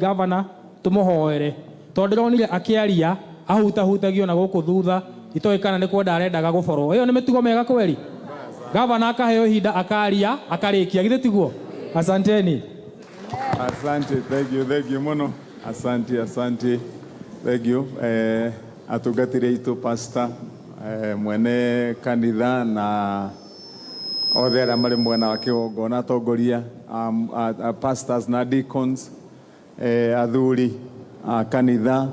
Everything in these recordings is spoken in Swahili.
Governor tumuhoere tondu ronire akiaria ahutahutagio na guku thutha itoikana ni kwenda arendaga guboro iyo ni mitugo mega kweli. Governor akaheo hinda akaria akarikia githe tiguo. Asanteni. Asante, thank you muno. Asante, thank you. Atugatire itu pastor mwene kanitha na othe aria mari mwena wa kĩgongona atongoria pastors na deacons athuri kanitha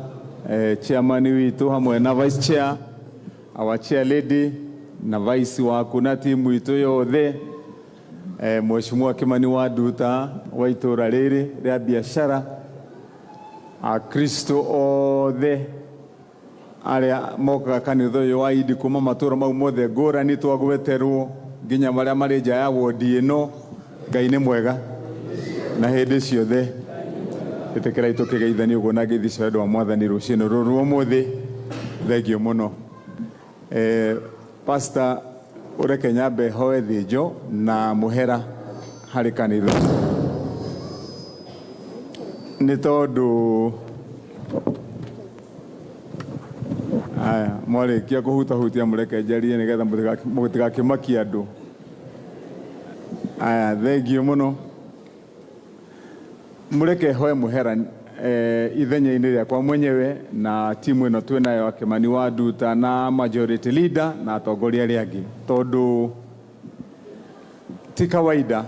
chairman witu hamwe na vice chair our chair lady na vice waku na timu itu yothe mheshimiwa Kimani wa Thutha wa itura riri ria biashara Kristo othe aria mokaga kanitha uyu wa idi kuma matura mau mothe ngurani twagweterwo nginya maria mari nja ya wodi ino. Ngai ni mwega na hindi ciothe itekera itukigeithania uguo na ngithi cia wa mwathani rucino ruru umuthi. Thank you muno. Pastor ureke nyambe hoe thijo na muhera hari kanitha ni tondu aya mwarĩkia kũhutahutia mũreke njarie nĩgetha mũtigakimakie andũ. Aya thank you mũno. Mũreke hoe mũhera ithenya-inĩ rĩakwa mwenyewe na timu ĩno twĩ nayo Kimani wa Thutha na majority leader na atongoria arĩa angĩ tondũ ti kawaida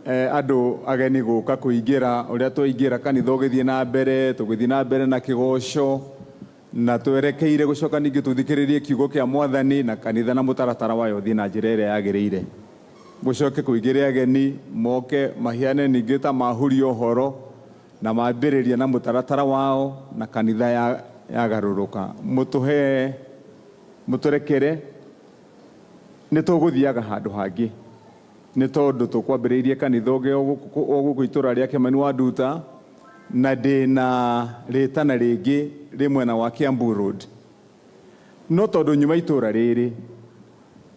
andũ ageni gũka kũingĩra ũrĩa twaingĩra kanitha ũgĩthiĩ na mbere tũgĩthiĩ na mbere na kĩgoco na twerekeire gucoka ningi tuthikiririe kiugo kia mwathani na kanitha na mutaratara wayo thi na njira ĩrĩa yagĩrĩire. Gucoke kuingiria ageni moke mahiane ningi ta mahurio ũhoro na mambĩrĩria na mutaratara wao na kanitha yagarũrũka. Muturekere nĩ tũgũthiaga handũ hangĩ nĩ tondũ tũkwambĩrĩirie kanitha ũngĩ gũkũ itũra rĩa Kimani wa Thutha na ndĩna rĩtana rĩngĩ rĩ mwena wa Kiambu Road. No tondu nyuma itura riri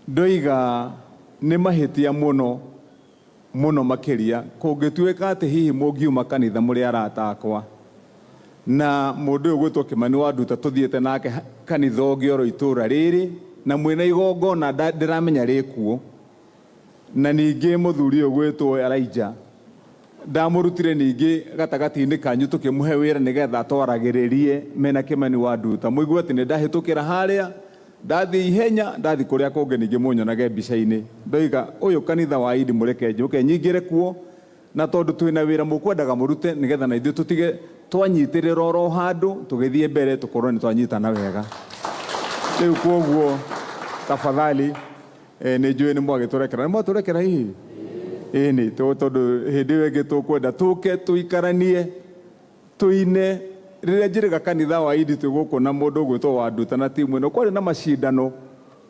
ndoiga ni mahĩtia muno makiria kũngĩtuĩka atĩ hihi mũngiuma kanitha mũrĩ arata akwa na mũndũ ũyũ gwĩtwo Kimani wa Thutha tuthiĩte nake kanitha ũngĩ oro itura riri na mwĩna igongona ndiramenya rĩkuo na ningĩ mũthuri ũyũ gwĩtwo Elijah ndamurutire ningi gatagati-inĩ kanyu tukimuhe wĩra nĩgetha atwaragĩrĩrie mena Kimani wa Thutha. Mũigua atĩ nĩ ndahĩtũkĩra harĩa ndathi ihenya ndathi kũrĩa kũngĩ ningĩ mũnyonage mbica-inĩ. Ndoiga ũyũ kanitha wa idi mũreke njũke nyingĩre kuo na tondũ twĩna wĩra mũkwendaga mũrute nĩgetha na ithuĩ tũtige twanyitĩrĩra oro handũ tũgĩthiĩ mbere tũkorwo nĩ twanyitana wega. Rĩu kwoguo tafadhali nĩ njũĩ nĩ mwagĩtũrekera. Nĩ mwatũrekera hihi? Ĩni tondu hindi ĩyo ĩngĩ tũkwenda tũke tũikaranie tũine. Rĩrĩa njĩrĩga kanitha wa idi twĩ gũkũ na mũndũ ũgwĩtwo wa Thutha na timu ĩno kwarĩ na macindano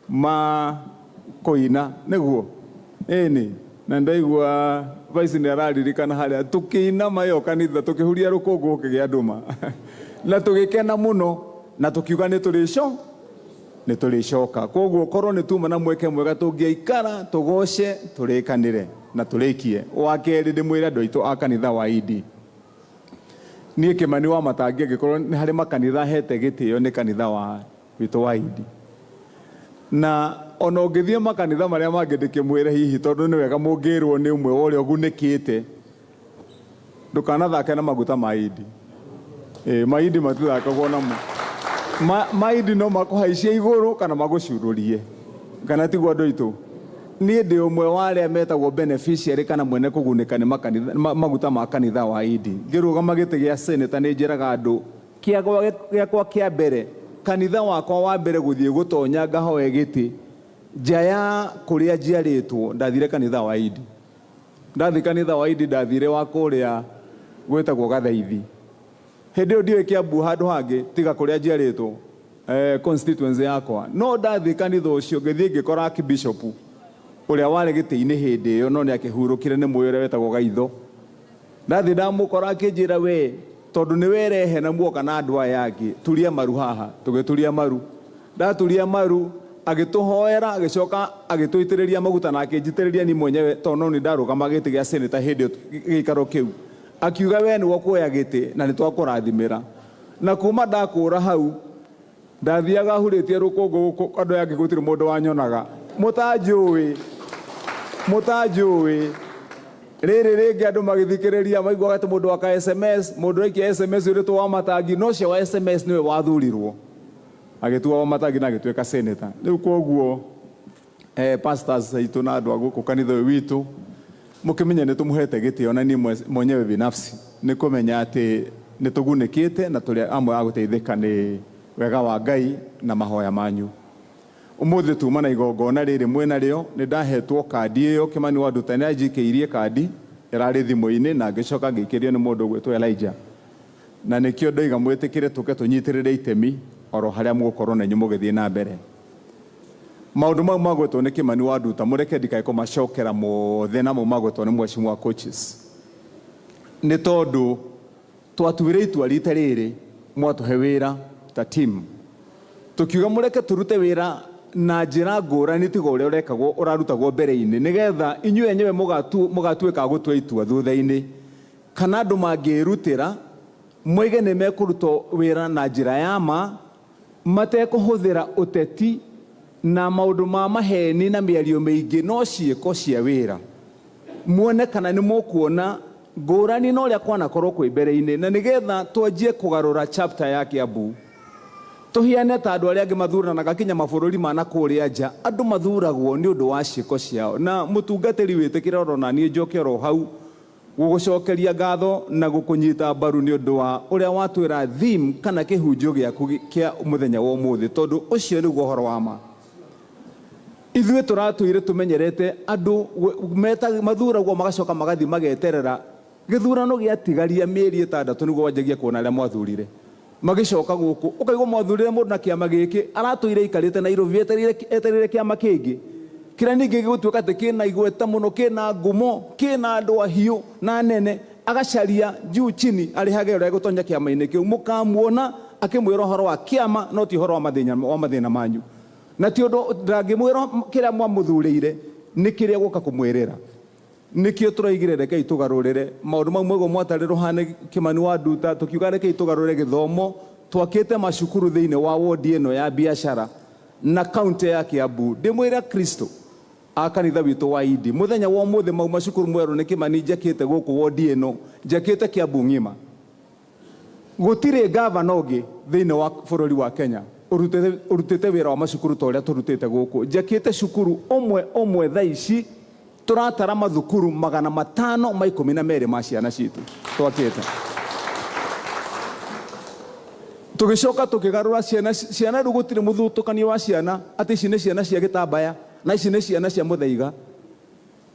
ma kũina nĩguo. Ĩni na ndaigua vice nĩ araririkana harĩa tũkĩinama ĩyo kanitha tũkĩhuria rũkũngũ gũkĩgĩa ndũma na tũgĩkena mũno na tũkiuga nĩ tũrĩcoka. Kwoguo korwo nĩ tuma na mweke mwega tũngĩikara tũgoce tũrĩkanĩre na tũrĩkie. Wa kerĩ ndĩmwĩre andũ aitũ a kanitha wa idi niĩ Kimani wa Wamatangi angĩkorwo nĩ harĩ makanitha hete gĩtĩo nĩ kanitha wa witũ wa idi na ona ũngĩthiĩ makanitha marĩa mangĩ ndĩkĩmwĩre hihi tondũ nĩ wega mũngĩrwo nĩ ũmwe wa ũrĩa ũgunĩkĩte ndũkanathake na maguta ma idi. Maidi matithakagwo namo. Maidi no makũhaicia igũrũ kana magũcurũrie kana tiguo andũ aitũ. Niĩ ndĩ ũmwe wa arĩa metagwo beneficiary kana mwene kũgunĩka nĩ maguta ma kanitha wa idi. Ngĩrũgama gĩtĩ gĩa seneta nĩ njĩraga andũ gĩakwa kĩa mbere kanitha wakwa wa mbere gũthiĩ gũtonya ngahoe gĩtĩ nja ya kũrĩa njiarĩtwo ndathire kanitha wa idi. Ndathi kanitha wa idi ndathire wa kũrĩa gwĩtagwo Gathaithi. Hĩndĩ ĩyo ndiũĩ Kiambu handũ hangĩ tiga kũrĩa njiarĩtwo constituency yakwa. No ndathi kanitha ũcio ngĩthiĩ ngĩkora Archbishop ũrĩa warĩ gĩtĩ-inĩ hĩndĩ ĩyo no nĩ akĩhurũkire nĩ mũĩ ũrĩa wetagwo Gaitho. Ndathi ndamũkora akĩnjĩra we tondũ nĩ werehe na muoka na andũ aya angĩ turia maru haha. Tũgĩturia maru. Ndaturia maru agĩtũhoera agĩcoka agĩtũitĩrĩria maguta na akĩnjitĩrĩria ni mwenyewe tondũ no nĩ ndarũgama gĩtĩ gĩa seneta hĩndĩ ĩyo gĩikaro kĩu. akiuga we ni wokuoya giti na nitwakurathimira na kuma ndakura hau ndathiaga huritie rukungu guku andu yangi gutiri mundu wanyonaga mutanjui riri ringi andu magithikiriria maigua ati mundu aka SMS mundu aikia SMS uritwo Wamatangi no cio wa SMS niwe wathurirwo agitua Wamatangi na agituika senator riu koguo pastors aitu na andu aguku kanitha witu mukimenya nitumuhete gitio na ni mwenyewe binafsi nikumenya ati nitugunikite na tuli amwe aguteithika ni wega wa Ngai na mahoya manyu umuthi tuma na igongona riri mwena rio ni ndahetwo kandi iyo Kimani wa Nduta ni ajikeirie kandi irari thimu-ini na ngicoka ngikirio ni mundu gwetwo Elijah na nikio ndoiga mwitikire tuke tunyitirire itemi oro haria mugukorwo na nyu mugithie na mbere maundu mau magwetwo ni Kimani wa Nduta mureke ndikae kumacokera mothe na mau magwetwo ni mheshimiwa coaches ni tondu twatuire itua rita riri mwatuhe wira ta team tukiuga mureke turute wira na njira ngurani tiga uria urekagwo urarutagwo mbere-ini nigetha inyuĩ enyewe mugatuĩka gũtua itua thutha-ini kana andu mangĩrutĩra moige nĩ mekũruta wĩra na njĩra ya ma matekũhũthĩra ũteti na maũndũ ma maheni na mĩario mĩingĩ no ciĩko cia wĩra muone kana nĩ mũkuona ngũrani na ũrĩa kwanakorwo kwĩ mbere-ini na nigetha twanjie kũgarũra chapter ya Kiambu tuhiane ta andu aria angi mathuranaga kinya mabũrũri ma nakũrĩa nja andu mathuragwo ni undu wa ciĩko ciao na mutungatĩri wĩtĩkĩra oro na niĩ njoke oro hau gũgũcokeria ngatho na gũkũnyita mbaru ni undu wa ũrĩa watwĩra theme kana kĩhunjio gĩaku kĩa mũthenya wa ũmũthĩ tondu ũcio nĩguo ũhoro wa ma ithuĩ tũratũire tũmenyerete andu mathuragwo magacoka magathi mageterera gĩthurano gĩatigaria mĩeri 6 nĩguo wanjagia kuona arĩa mwathurire magicoka guku ukaigwa mwathurire mundu na kiama giki aratuire ikarite Nairobi eterire kiama kingi kira ningi gigutuika ati kina igweta muno kina ngumo kina andu ahiu na nene agacaria juu chini arihage uria gutonya kiama-ini kiu mukamuona akimwira horo wa kiama no ti horo wa mathina manyu na ti undu ndangimwira kira mwamuthurire ni kiria guka kumwirira nikio turaigire rekei tugarurire maundu mau mwego mwatarirwo hane Kimani wa Nduta tukiuga rekei tugarurire githomo twakite macukuru thiini wa wodi ino ya biashara na county ya Kiambu ndimwira Kristo akanitha witu wa Idi muthenya wa umuthi mau macukuru mweru ni Kimani njakite guku wodi ino njakite Kiambu ngima gutire gavana ungi thiini wa bururi wa Kenya urutite wira wa macukuru toria turutite guku njakite cukuru omwe thaici turatara mathukuru 512 ma ciana citu twakite tugicoka tukigarura ciana rugutire muthutukania wa ciana ati ici ni ciana cia gitambaya na ici ni ciana cia muthaiga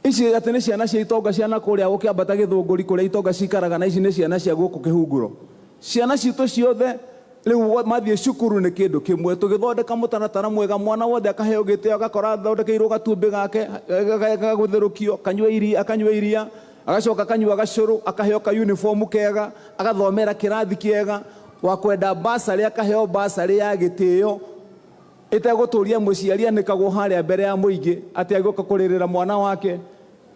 ici ati ni ciana cia itonga ciana kuria gukiambata githunguri kuria itonga cikaraga na ici ni ciana cia guku kihunguro ciana citu ciothe riu mathie cukuru ni kindu kimwe tugithondeka mutaratara mwega mwana wothe akaheo gitio agakora thondekeirwo gatumbi gake gagutherukio akanywa iria agacoka akanywa gacuru akaheo ka uniform kega agathomera kirathi kiega wa kwenda basari akaheo basari ya gitio iteguturia muciari anikagwo haria mbere ya muingi ati agoka kuririra mwana wake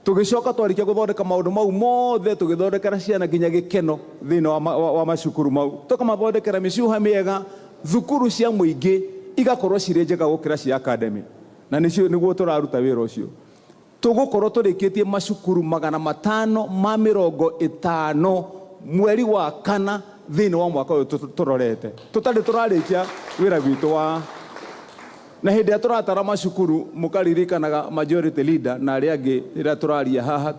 tugicoka twarikia guthondeka maundu mau mothe tugithondekera ciana nginya gikeno thiini wa macukuru mau tukamathondekera miciuha miega thukuru cia muingi igakorwo cirĩ njega gukira cia academy na niguo turaruta wira ucio tugukorwo turikitie macukuru 550 mweri wa 4 thiini wa mwaka uyu turorete tutari turarikia wira witu wa na hindi ya turatara macukuru mukaririkanaga majority leader na aria angi ira turaria haha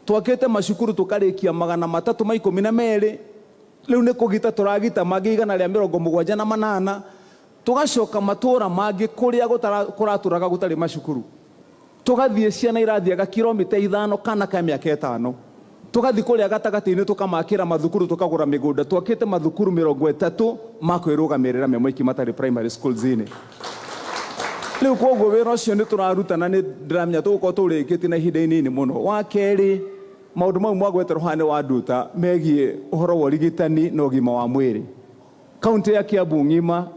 twakite macukuru tukarikia 312 riu ni kugita turagita magigana ria 78 tugacoka matura mangi kuria kuraturaga gutari macukuru tugathie ciana irathiaga kilomita 5 kana ka miaka 5 tugathi kuria gatagati-ini tukamakira mathukuru tukagura migunda twakite mathukuru 30 makwirugamirira memwiki matari primary schools ini riu koguo wira ucio ni turaruta na ni ndiramenya tugukorwo turikiti na ihinda inini muno wa keri maundu mau mwagweterwo hane wa Nduta megie uhoro wa urigitani na ugima wa mwiri kaunti ya Kiambu ngima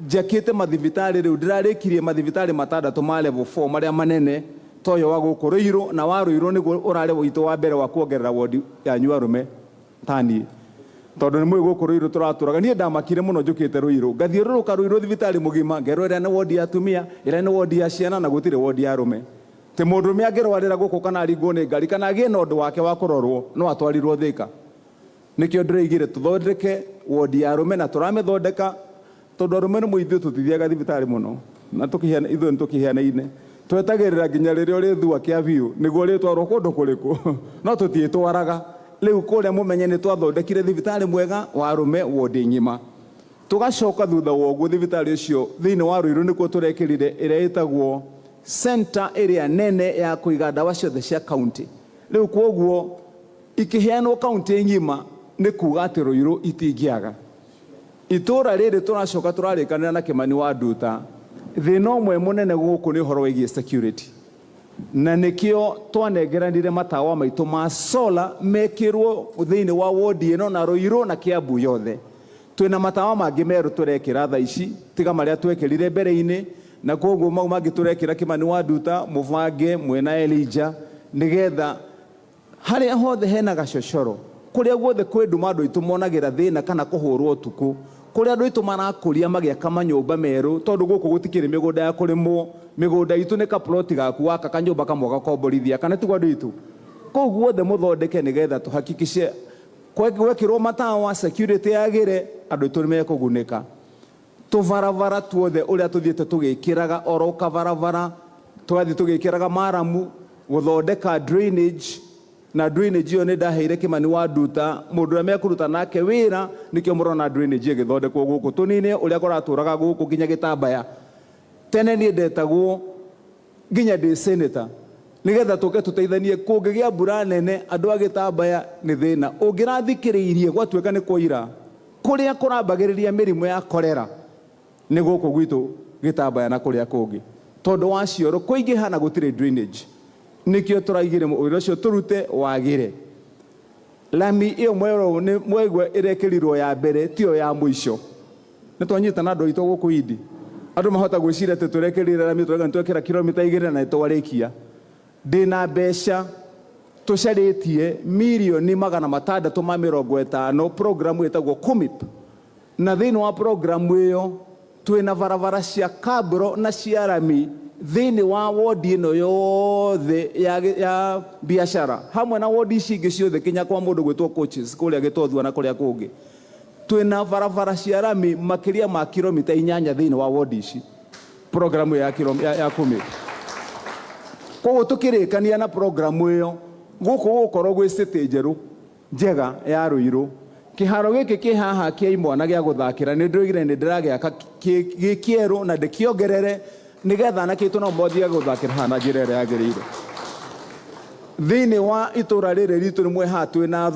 njakite mathibitari riu ndirarikirie mathibitari 6 ma level 4 maria manene toyo wa guku Ruiru na wa Ruiru niguo urare wito wa mbere wa kuongerera wodi ya Nyuarume tani tondu ni mwi guku Ruiru turaturaga nie ndamakire muno njukite Ruiru ngathiururuka Ruiru thibitari mugima ngerwo ira ni wodi ya atumia ira ni wodi ya ciana na gutire wodi ya arume te mundu me angirwarira guku kana aringwo ni ngari kana agie na undu wake wa kurorwo no atwarirwo Thika nikio ndireigire tuthondeke wodi ya arume na turamithondeka tondu arume ni muithio tutithiaga thibitari muno na tukiheana ithu tukiheanaine twetagirira nginya riria urithua kia biu niguo ritwarwo kundu kuriku no tutiitwaraga riu kuria mumenye ni twathondekire thibitari mwega wa arume wodi ngima tugacoka thutha wa uguo thibitari ucio thiini wa Ruiru nikuo turekirire iria itagwo center area nene ya kuiga ndawa ciothe cia county riu koguo ikiheanwo county ngima ni kuga ati Ruiru itingiaga itura riri turacoka turarikanira na Kimani wa Thutha thina umwe munene guku ni horo wigie security na nikio twanengeranire matawa maitu ma solar mekirwo thiini wa wodi ino na Ruiru na Kiambu yothe twina matawa mangi meru turekira tha ici tiga maria twekirire mbere-ini na koguo mau mangi turekira Kimani wa Thutha muvange mwena Elijah nigetha haria hothe hena gacocoro kuria guothe kwenduma andu itu monagira thina kana kuhurwo tuku kuria andu itu marakuria magiaka manyumba meru tondu guku gutikiri migunda ya kurimwo migunda itu ni kaploti gaku waka kanyumba kamwe gakomborithia kana tigwa andu itu koguo guothe muthondeke nigetha tuhakikishe gwekirwo matawa security yagire andu itu ni mekugunika tuvaravara tuothe uria tuthiete tugikiraga oro kavaravara twathi tugikiraga maramu guthondeka drainage na drainage yo ni ndaheire Kimani wa Thutha mundu uria mekuruta nake wira nikio murona drainage igithondekwo guku tunine uria kuraturaga guku nginya Gitambaya tene ni ndetagwo nginya ndi senator nigetha tuke tuteithanie kungigia mbura nene andu a Gitambaya ni thina ungirathikiriirie gwatuika ni kuira kuria kurambagiriria mirimu ya kolera ni guku gwitu Gitambaya na kuria kungi tondu wa cioro kuingiha na gutire drainage nikio turaigire wira ucio turute wagire lami iyo mwero ni mwegwe irekirirwo ya mbere tio ya mwisho ni twanyitana andu itu guku idi andu mahota gwicira ati turekirire lami twekira kilomita 2 na twarikia ndina mbeca tucaritie milioni 650 programu itagwo KUMIP na thiini wa programu iyo twina varavara cia kabro na cia lami thiini wa wodi ino yothe ya biashara hamwe na wodi ici ingi ciothe kinya kwa mundu gwitwo coaches kuria Gitothua na kuria kungi twina varavara cia lami makiria ma kilomita 8 thiini wa wodi ici programu ya KUMIP koguo tukirikania na programu iyo guku gukorwo gwi city njeru njega ya Ruiru kiharo giki ki haha kia imwana gia guthakira ni ndirigire ni ndiragiaka gikieru na ndikiongerere nigetha na kitu no mothia guthakira hana njira ria yagirire thiini wa itura riri ritu rimwe hatu na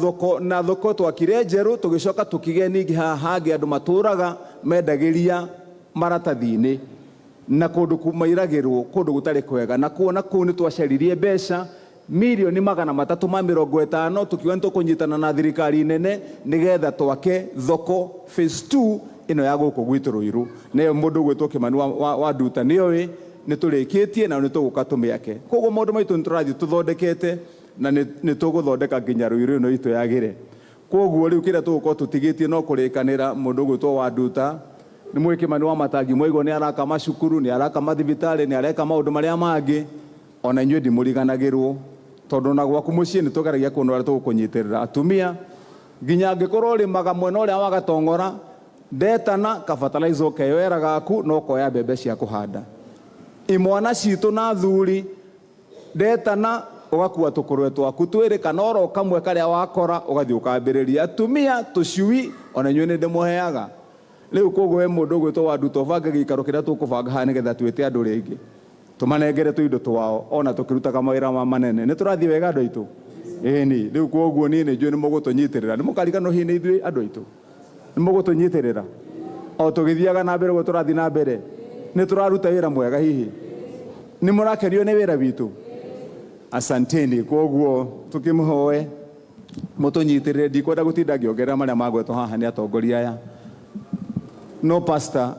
thoko twakire njeru tugicoka tukige ningi haha hangi andu maturaga mendagiria maratathini na kundu kumairagirwo kundu gutari kwega na kuona kuu ni twacaririe mbeca milioni 350 tukiwa nitukunyitana na thirikari nene nigetha twake thoko phase 2 ino ya guku gwitu Ruiru ne mundu gwitwo Kimani wa Thutha nioi niturikitie na nituguka tumiake koguo maundu maitu niturathi tuthondekete na nituguthondeka nginya Ruiru ino itu yagire koguo riu kira tuguko tutigitie no kurikanira mundu gwitwo wa Thutha ni mwe Kimani wa Wamatangi mwigo ni araka macukuru ni araka mathibitari ni areka maundu maria mangi ona inywe ndimuriganagirwo tondu na gwaku mucii ni tugeragia kuona ria tugukunyitirira atumia nginya ngikorwo rimaga mwena uria wa Gatongora ndetana kafatalizo keyera gaku no koya mbembe cia kuhanda imwana citu na thuri ndetana ugakua tukurwe twaku twiri kanoro kamwe karia wakora ugathi ukambiriria atumia tucui ona inywe ni ndimuheaga riu koguo we mundu gwitwo wa Thutha vange gikaro kiria tukubanga ha nigetha twite andu ringi tumanengere tu indo twao ona tukirutaga mawira ma manene ni turathi wega andu aitu ni riu koguo ni njui ni mugutunyitirira ni mukarigano hini ithui andu aitu ni mugutunyitirira o tugithiaga na mbere turathi na mbere ni turaruta wira mwega hihi ni murakerio ni wira witu asanteni koguo tukimuhoe mutunyitirire ndikwenda gutinda ngiongerera maria magwetwo haha ni atongoria aya no pastor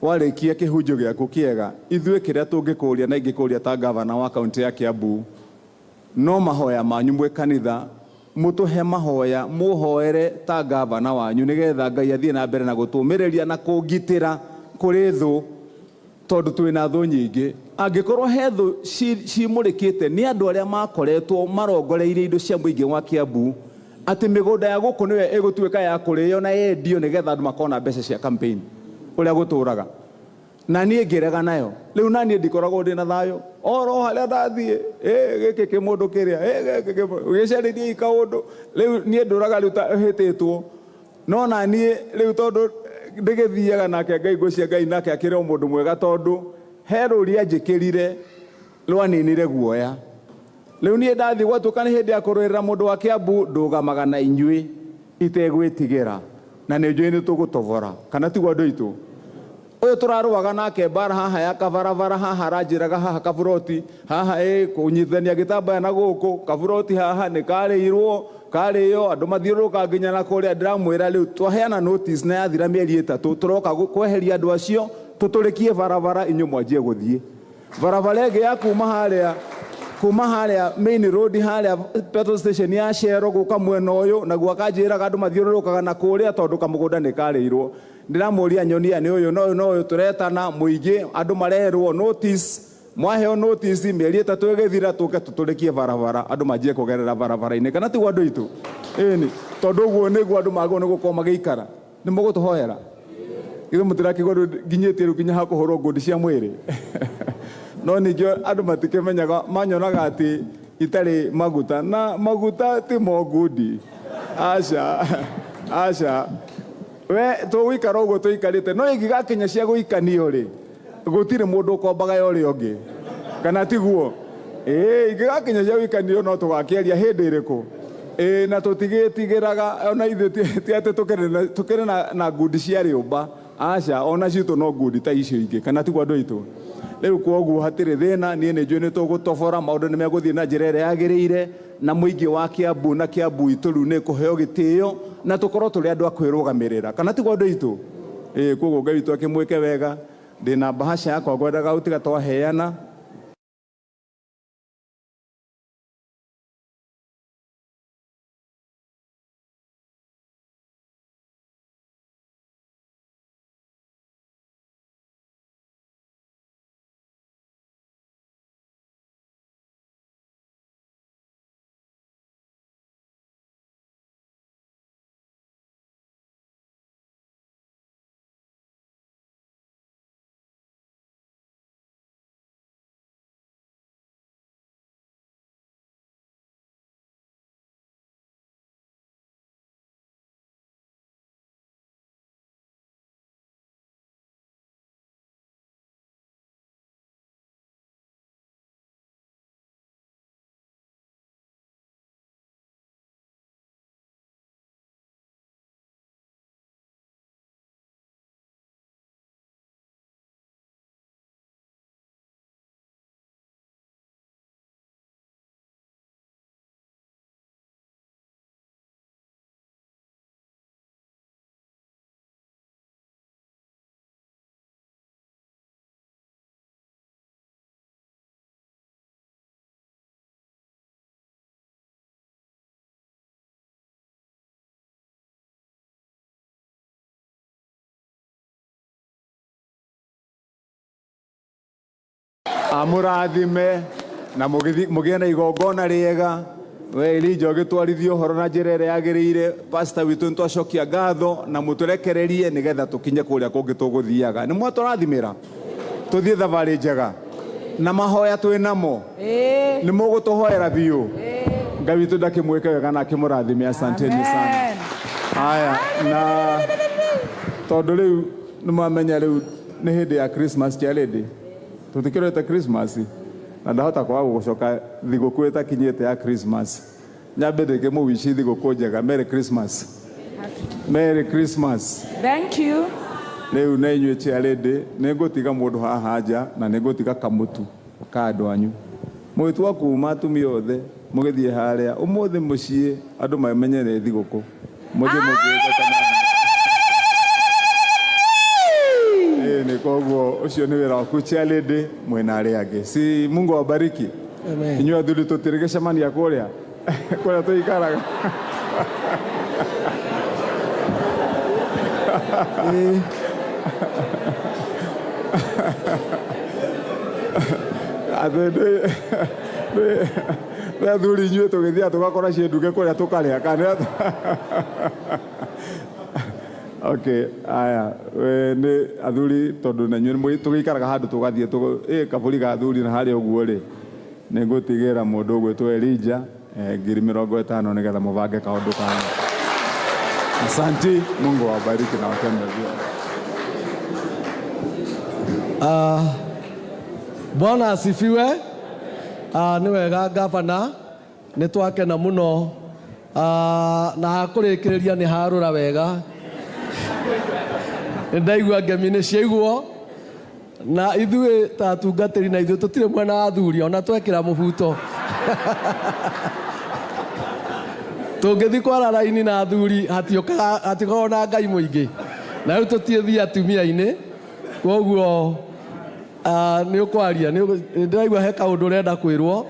warikia kihunjo giaku kiega ithue kiria tungikuria na ingikuria ta governor wa county ya Kiambu no mahoya manyu mwe kanitha mutuhe mahoya muhoere ta gavana wanyu nigetha Ngai athie na mbere na gutumireria na kugitira kuri thu tondu twina thu nyingi angikorwo he thu cimurikite ni andu aria makoretwo marongoreire indo cia muingi wa Kiambu ati migunda ya guku niwe igutuika ya kuriyo na yendio nigetha andu makona mbeca cia campaign uria guturaga na nie ngirega nayo riu nanie ndikoragwo ndina thayo oro haria ndathie giki kimundu kiria giki gicaririe ikaundu riu nie nduraga riu ta hititwo no na nie riu tondu ndigithiaga nake Ngai ngũcia Ngai nake akire o mundu mwega tondu he ruria njikirire rwaninire guoya riu nie ndathi gwatuka ni hindi ya kurwirira mundu wa Kiambu ndugamaga na inyui itegwitigira na ni njui ni tugutovora kana tigwa andu itu uyu turaruaga nake bara haha ya kabaravara haha ranjiraga haha kaburoti haha kunyithania gitambaya na guku kaburoti haha ni kariyo andu mathiuruka nginya na kuria ndiramwira riu twaheana notice na yathira mieri 3 turoka kweheria andu acio tuturikie barabara inyu mwanjie guthie barabara ege ya kuma haria main road haria petrol station ya Shero guka mwena uyu na guakanjiraga andu mathiurukaga na kuria tondu kamugunda ni karirwo ndiramuria nyonia ni uyu no uyu turetana muingi andu marerwo notice mwaheo notice mieri 3 igithira tuke tuturikie barabara andu manjie kugerera barabara-ini kana tigwa andu itu ni tondu guo niguo andu magwo ni gukorwo magiikara ni mugutuhoera ithu mutirakigwo nginyitie riu kinya hakuhurwo ngundi cia mwiri no ningio andu matikemenyaga manyonaga ati itari maguta na maguta ti mo ngundi aca we tuwikara uguo tuikarite no ingigakinya cia guikanio ri gutire mundu ukombaga yori ongi kana tiguo ingigakinya cia guikanio no tugakiaria hindi iriku na tutigitigiraga ona ithe ti ati tukire na ngundi cia riumba aca ona citu no ngundi ta icio ingi kana tigwa andu itu riu koguo hatire thina nie ni njui ni tugutobora maundu ni meguthie na njira iria yagiriire na muingi wa Kiambu na Kiambu itu riu ni kuheo gitio na tukorwo turi andu akwirugamirira kana tigwa andu itu koguo Ngai witu akimwike wega ndina bahasha yakwa ngwendaga utiga twaheana amurathime na mugie na igongona riega we ilijo gitwarithio horo na njira iria yagiriire pastor witu ntwacokia ngatho na muturekererie nigetha tukinye kuria kungi tuguthiaga ni mwaturathimira tuthie thabari njega na mahoya twinamo ni mugutuhoera biu Ngai witu ndakimwike wega na akimurathime asanteni sana haya na tondu riu ni mwamenya riu ni hindi ya Christmas chaledi tutikirete Christmas na ndahota kwa gucoka thiguku itakinyite ya Christmas nyambe ndike muwici thiguku njega Merry Christmas Merry Christmas Thank you Riu na inyue chaledi ningutiga mundu haha nja na ningutiga kamutu ka andu anyu mwitwa kuma atumia othe mugithie haria umuthi mucii andu mamenyere thiguku muje ni koguo ucio ni wira waku chaledi mwena aria angi si Mungu awabariki Amen. Inyue athuri tutirigicemania kuria Kũrĩa tũikaraga. Rĩa thuri inyuĩ tũgĩthiĩ tũgakora ciĩnduge kũrĩa tũkarĩa kana. Okay, aya nĩ athuri tondũ na inyuĩ tũgĩikaraga handũ tũgathiĩ kabũri ga athuri na harĩa ũguo rĩ nĩ ngũtigĩra mũndũ ũgwĩtwo Elija 50,000 nĩgetha mũbange kaũndũ kanyu. Asante, Mungu awabariki na watende vyema. Bwana asifiwe. Nĩ wega gavana, nĩ twakena mũno na kũrĩkĩrĩria nĩ harũra wega. Ndaigua ngemi nĩ ciaiguo na ithuĩ ta atungatĩri na ithuĩ tũtirĩ mwena wa athuri ona twekĩra mũbuto. Tũngĩthiĩ kwara raini na athuri hatikoragwo na Ngai mũingĩ. Na rĩu tũtithiĩ atumia-inĩ, koguo nĩ ũkwaria, ndĩraigua he kaũndũ ũrenda kwĩrwo.